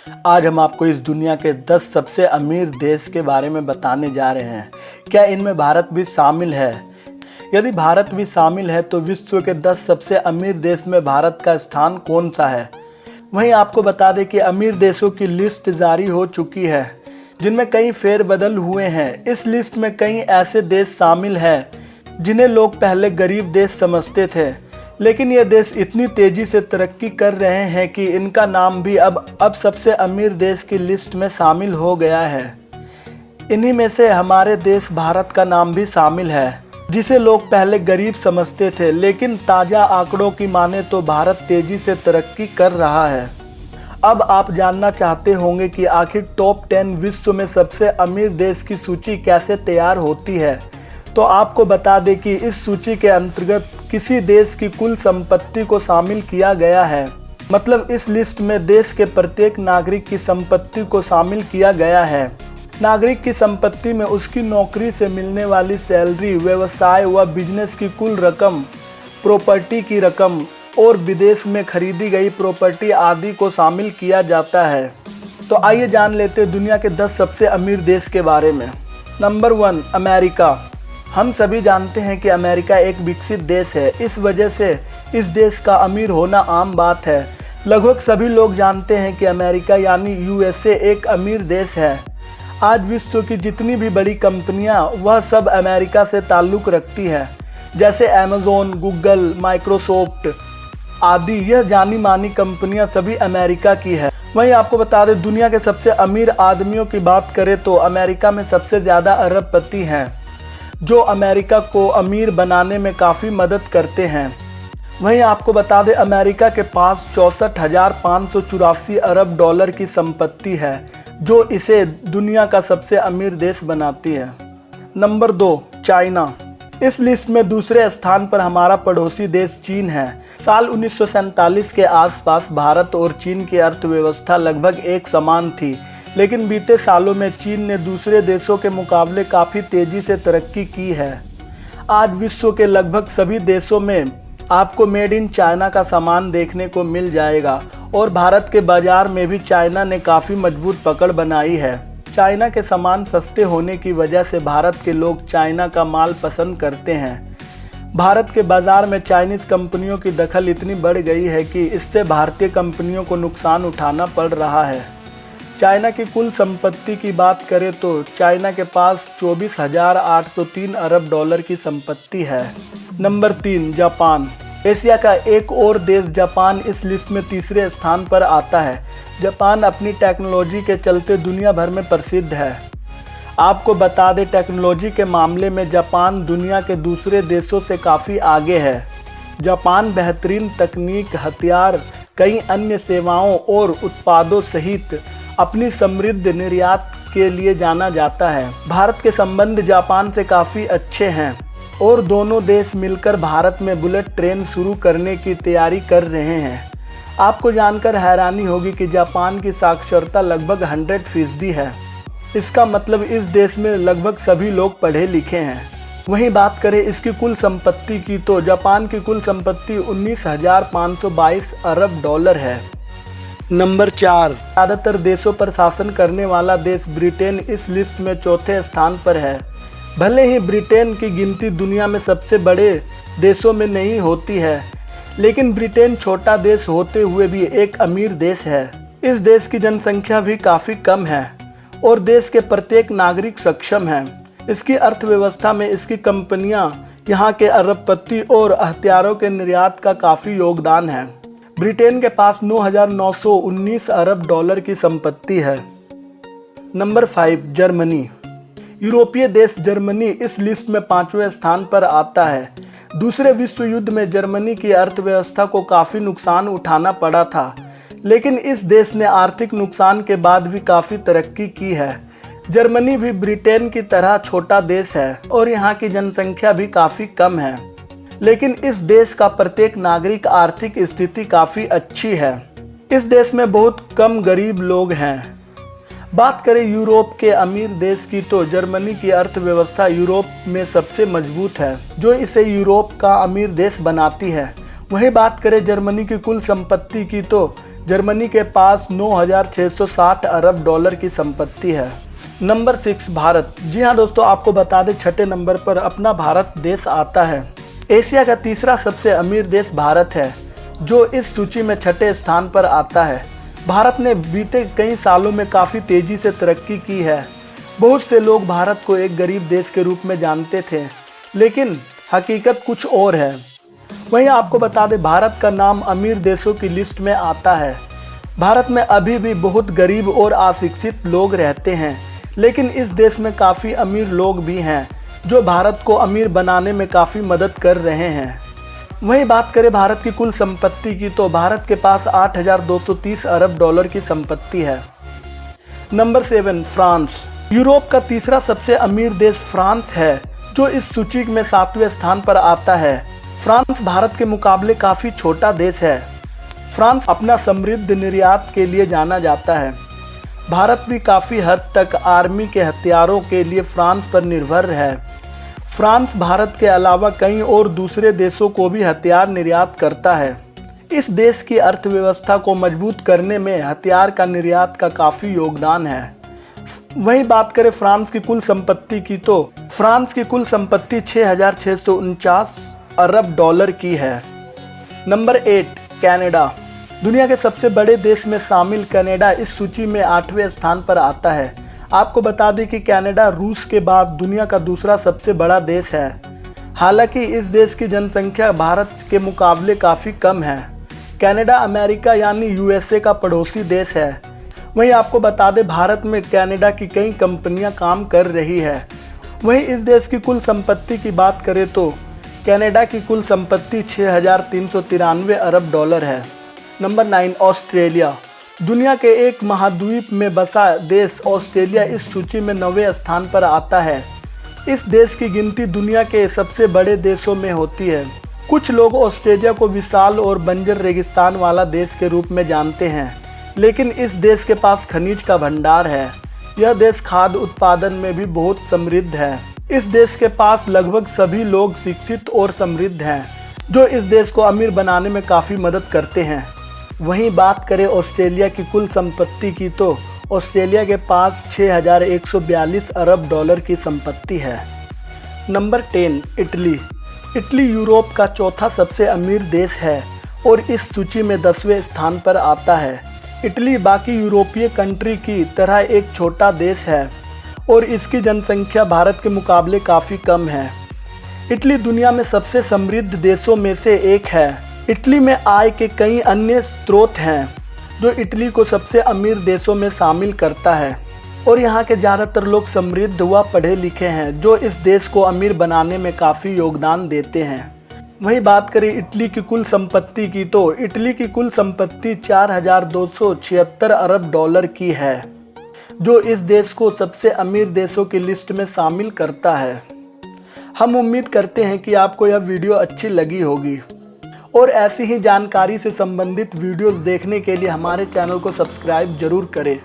आज हम आपको इस दुनिया के 10 सबसे अमीर देश के बारे में बताने जा रहे हैं। क्या इनमें भारत भी शामिल है? यदि भारत भी शामिल है तो विश्व के 10 सबसे अमीर देश में भारत का स्थान कौन सा है? वहीं आपको बता दें कि अमीर देशों की लिस्ट जारी हो चुकी है, जिनमें कई फेरबदल हुए हैं। इस लिस्ट में कई ऐसे देश शामिल हैं जिन्हें लोग पहले गरीब देश समझते थे, लेकिन ये देश इतनी तेजी से तरक्की कर रहे हैं कि इनका नाम भी अब सबसे अमीर देश की लिस्ट में शामिल हो गया है। इन्हीं में से हमारे देश भारत का नाम भी शामिल है, जिसे लोग पहले गरीब समझते थे, लेकिन ताज़ा आंकड़ों की माने तो भारत तेजी से तरक्की कर रहा है। अब आप जानना चाहते होंगे कि आखिर टॉप 10 विश्व में सबसे अमीर देश की सूची कैसे तैयार होती है। तो आपको बता दें कि इस सूची के अंतर्गत किसी देश की कुल संपत्ति को शामिल किया गया है। मतलब इस लिस्ट में देश के प्रत्येक नागरिक की संपत्ति को शामिल किया गया है। नागरिक की संपत्ति में उसकी नौकरी से मिलने वाली सैलरी, व्यवसाय व बिजनेस की कुल रकम, प्रॉपर्टी की रकम और विदेश में खरीदी गई प्रॉपर्टी आदि को शामिल किया जाता है। तो आइए जान लेते हैं दुनिया के 10 सबसे अमीर देश के बारे में। Number 1, America. हम सभी जानते हैं कि अमेरिका एक विकसित देश है। इस वजह से इस देश का अमीर होना आम बात है। लगभग सभी लोग जानते हैं कि अमेरिका यानी यूएसए एक अमीर देश है। आज विश्व की जितनी भी बड़ी कंपनियां वह सब अमेरिका से ताल्लुक़ रखती है, जैसे अमेज़न, गूगल, माइक्रोसॉफ्ट आदि। यह जानी मानी कंपनियां सभी अमेरिका की है। वहीं आपको बता दें, दुनिया के सबसे अमीर आदमियों की बात करें तो अमेरिका में सबसे ज़्यादा अरबपति हैं, जो अमेरिका को अमीर बनाने में काफ़ी मदद करते हैं। वहीं आपको बता दें, अमेरिका के पास 64,584 अरब डॉलर की संपत्ति है, जो इसे दुनिया का सबसे अमीर देश बनाती है। Number 2, China. इस लिस्ट में दूसरे स्थान पर हमारा पड़ोसी देश चीन है। साल 1947 के आसपास भारत और चीन की अर्थव्यवस्था लगभग एक समान थी, लेकिन बीते सालों में चीन ने दूसरे देशों के मुकाबले काफ़ी तेज़ी से तरक्की की है। आज विश्व के लगभग सभी देशों में आपको मेड इन चाइना का सामान देखने को मिल जाएगा और भारत के बाज़ार में भी चाइना ने काफ़ी मजबूत पकड़ बनाई है। चाइना के सामान सस्ते होने की वजह से भारत के लोग चाइना का माल पसंद करते हैं। भारत के बाज़ार में चाइनीज़ कंपनियों की दखल इतनी बढ़ गई है कि इससे भारतीय कंपनियों को नुकसान उठाना पड़ रहा है। चाइना की कुल संपत्ति की बात करें तो चाइना के पास 24,803 अरब डॉलर की संपत्ति है। Number 3, Japan. एशिया का एक और देश जापान इस लिस्ट में तीसरे स्थान पर आता है। जापान अपनी टेक्नोलॉजी के चलते दुनिया भर में प्रसिद्ध है। आपको बता दें, टेक्नोलॉजी के मामले में जापान दुनिया के दूसरे देशों से काफ़ी आगे है। जापान बेहतरीन तकनीक, हथियार, कई अन्य सेवाओं और उत्पादों सहित अपनी समृद्ध निर्यात के लिए जाना जाता है। भारत के संबंध जापान से काफ़ी अच्छे हैं और दोनों देश मिलकर भारत में बुलेट ट्रेन शुरू करने की तैयारी कर रहे हैं। आपको जानकर हैरानी होगी कि जापान की साक्षरता लगभग 100% है। इसका मतलब इस देश में लगभग सभी लोग पढ़े लिखे हैं। वहीं बात करें इसकी कुल संपत्ति की तो जापान की कुल संपत्ति 19,522 अरब डॉलर है। नंबर 4, ज़्यादातर देशों पर शासन करने वाला देश ब्रिटेन इस लिस्ट में चौथे स्थान पर है। भले ही ब्रिटेन की गिनती दुनिया में सबसे बड़े देशों में नहीं होती है, लेकिन ब्रिटेन छोटा देश होते हुए भी एक अमीर देश है। इस देश की जनसंख्या भी काफ़ी कम है और देश के प्रत्येक नागरिक सक्षम है। इसकी अर्थव्यवस्था में इसकी कंपनियां, यहाँ के अरबपति और हथियारों के निर्यात का काफ़ी योगदान है। ब्रिटेन के पास 9,919 अरब डॉलर की संपत्ति है। Number 5, Germany. यूरोपीय देश जर्मनी इस लिस्ट में 5वें स्थान पर आता है। दूसरे विश्व युद्ध में जर्मनी की अर्थव्यवस्था को काफ़ी नुकसान उठाना पड़ा था, लेकिन इस देश ने आर्थिक नुकसान के बाद भी काफ़ी तरक्की की है। जर्मनी भी ब्रिटेन की तरह छोटा देश है और यहाँ की जनसंख्या भी काफ़ी कम है, लेकिन इस देश का प्रत्येक नागरिक आर्थिक स्थिति काफ़ी अच्छी है। इस देश में बहुत कम गरीब लोग हैं। बात करें यूरोप के अमीर देश की तो जर्मनी की अर्थव्यवस्था यूरोप में सबसे मजबूत है, जो इसे यूरोप का अमीर देश बनाती है। वहीं बात करें जर्मनी की कुल संपत्ति की तो जर्मनी के पास 9,660 अरब डॉलर की संपत्ति है। नंबर 6 भारत। जी हाँ दोस्तों, आपको बता दें छठे नंबर पर अपना भारत देश आता है। एशिया का तीसरा सबसे अमीर देश भारत है, जो इस सूची में छठे स्थान पर आता है। भारत ने बीते कई सालों में काफ़ी तेज़ी से तरक्की की है। बहुत से लोग भारत को एक गरीब देश के रूप में जानते थे, लेकिन हकीकत कुछ और है। वहीं आपको बता दें भारत का नाम अमीर देशों की लिस्ट में आता है। भारत में अभी भी बहुत गरीब और अशिक्षित लोग रहते हैं, लेकिन इस देश में काफ़ी अमीर लोग भी हैं जो भारत को अमीर बनाने में काफ़ी मदद कर रहे हैं। वहीं बात करें भारत की कुल संपत्ति की, तो भारत के पास 8,230 अरब डॉलर की संपत्ति है। Number 7 France. यूरोप का तीसरा सबसे अमीर देश फ्रांस है, जो इस सूची में 7वें स्थान पर आता है। फ्रांस भारत के मुकाबले काफ़ी छोटा देश है। फ्रांस अपना समृद्ध निर्यात के लिए जाना जाता है। भारत भी काफ़ी हद तक आर्मी के हथियारों के लिए फ्रांस पर निर्भर है। फ्रांस भारत के अलावा कई और दूसरे देशों को भी हथियार निर्यात करता है। इस देश की अर्थव्यवस्था को मजबूत करने में हथियार का निर्यात का काफ़ी योगदान है। वहीं बात करें फ्रांस की कुल संपत्ति की, तो फ्रांस की कुल संपत्ति 6,649 अरब डॉलर की है। Number 8 Canada. दुनिया के सबसे बड़े देश में शामिल कनाडा इस सूची में 8वें स्थान पर आता है। आपको बता दें कि कनाडा रूस के बाद दुनिया का दूसरा सबसे बड़ा देश है। हालांकि इस देश की जनसंख्या भारत के मुकाबले काफ़ी कम है। कनाडा अमेरिका यानी यूएसए का पड़ोसी देश है। वहीं आपको बता दें भारत में कनाडा की कई कंपनियां काम कर रही है। वहीं इस देश की कुल संपत्ति की बात करें तो कनाडा की कुल संपत्ति 6,393 अरब डॉलर है। Number 9 Australia. दुनिया के एक महाद्वीप में बसा देश ऑस्ट्रेलिया इस सूची में 9वें स्थान पर आता है। इस देश की गिनती दुनिया के सबसे बड़े देशों में होती है। कुछ लोग ऑस्ट्रेलिया को विशाल और बंजर रेगिस्तान वाला देश के रूप में जानते हैं, लेकिन इस देश के पास खनिज का भंडार है। यह देश खाद्य उत्पादन में भी बहुत समृद्ध है। इस देश के पास लगभग सभी लोग शिक्षित और समृद्ध हैं, जो इस देश को अमीर बनाने में काफ़ी मदद करते हैं। वहीं बात करें ऑस्ट्रेलिया की कुल संपत्ति की, तो ऑस्ट्रेलिया के पास 6,142 अरब डॉलर की संपत्ति है। Number 10 Italy. इटली यूरोप का चौथा सबसे अमीर देश है और इस सूची में 10वें स्थान पर आता है। इटली बाकी यूरोपीय कंट्री की तरह एक छोटा देश है और इसकी जनसंख्या भारत के मुकाबले काफ़ी कम है। इटली दुनिया में सबसे समृद्ध देशों में से एक है। इटली में आय के कई अन्य स्रोत हैं, जो इटली को सबसे अमीर देशों में शामिल करता है और यहाँ के ज़्यादातर लोग समृद्ध व पढ़े लिखे हैं, जो इस देश को अमीर बनाने में काफ़ी योगदान देते हैं। वहीं बात करें इटली की कुल संपत्ति की, तो इटली की कुल संपत्ति 4,276 अरब डॉलर की है, जो इस देश को सबसे अमीर देशों की लिस्ट में शामिल करता है। हम उम्मीद करते हैं कि आपको यह वीडियो अच्छी लगी होगी और ऐसी ही जानकारी से संबंधित वीडियोस देखने के लिए हमारे चैनल को सब्सक्राइब जरूर करें।